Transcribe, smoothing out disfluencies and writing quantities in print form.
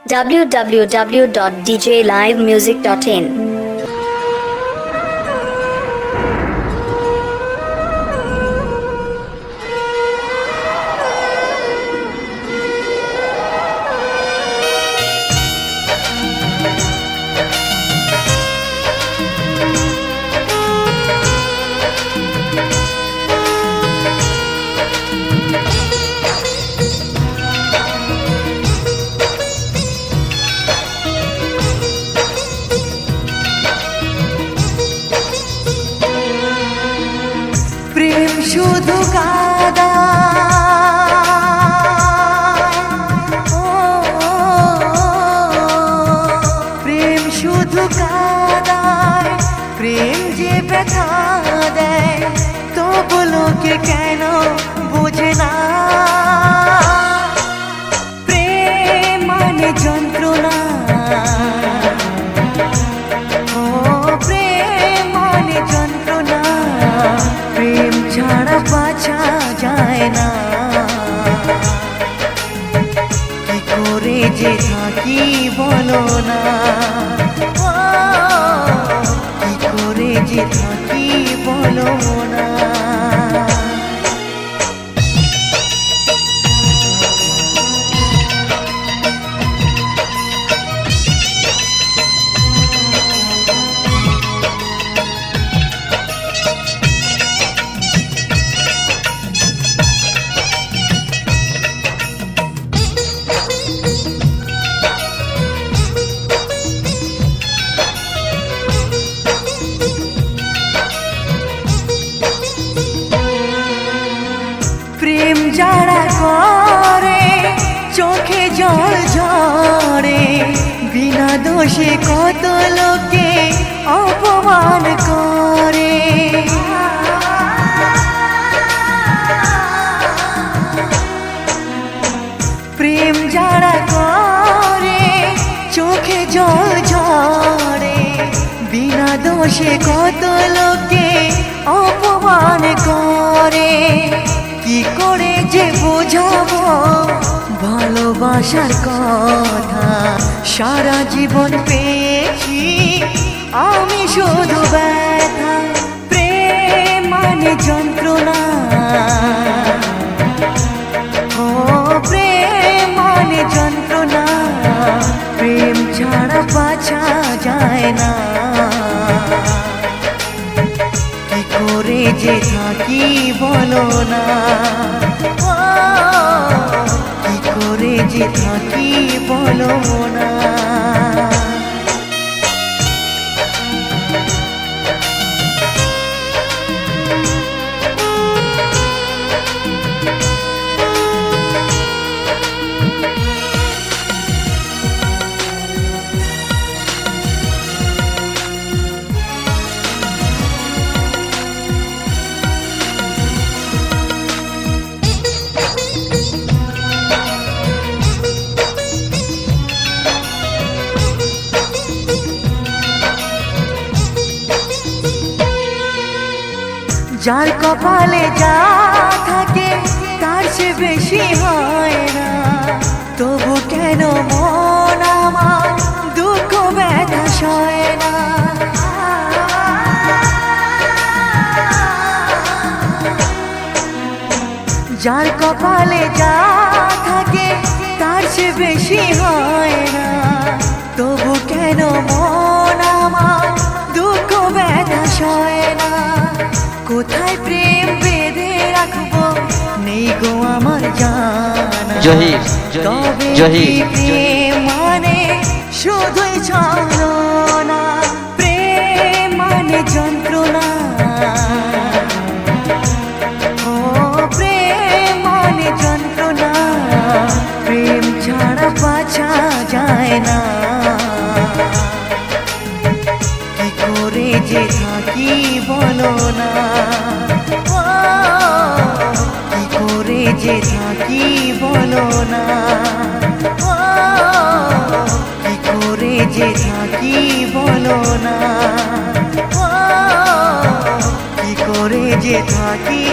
www.djlivemusic.in. প্রেম শুধু কাদা প্রেম শুধু কাদায় প্রেম যে ব্যথা দেয় তবু লোকে কেন বোঝে না প্রেম মানে যন্ত্রণা প্রেম ছাড়া বাঁচা যায় না কি করে যে থাকি বলো না কি করে যে থাকি বলো না প্রেম যারা করে চোখে জল ঝরে বিনা দোষে কত লোকে অপমান করে প্রেম যারা করে চোখে জল ঝরে বিনা দোষে কত লোকে অপমান করে কি করে যে বোঝাবো ভালোবাসার কথা সারা জীবন পেয়েছি আমি শুধু ব্যথা প্রেম মানে যন্ত্রণা ও প্রেম মানে যন্ত্রণা প্রেম ছাড়া বাঁচা যায় না কি করে যে থাকি বলো না কি করে যে থাকি বলো না যার কপালে যা থাকে তার চেয়ে বেশি হয় না তবু কেন মন আমার দুঃখ ব্যথা সয় না যার কপালে যা থাকে তার চেয়ে বেশি হয় না তবু কেন মন আমার দুঃখ ব্যথা সয় না কোথায় প্রেম বেঁধে রাখবো নেই গো আমার জানা তবে প্রেম মানে শুধুই ছলনা প্রেম মানে যন্ত্রণা ও প্রেম মানে যন্ত্রণা প্রেম ছাড়া বাঁচা যায় না কি করে যে থাকি বলো না কি করে যে থাকি বলো না কি করে যে থাকি বলো না কি করে যে থাকি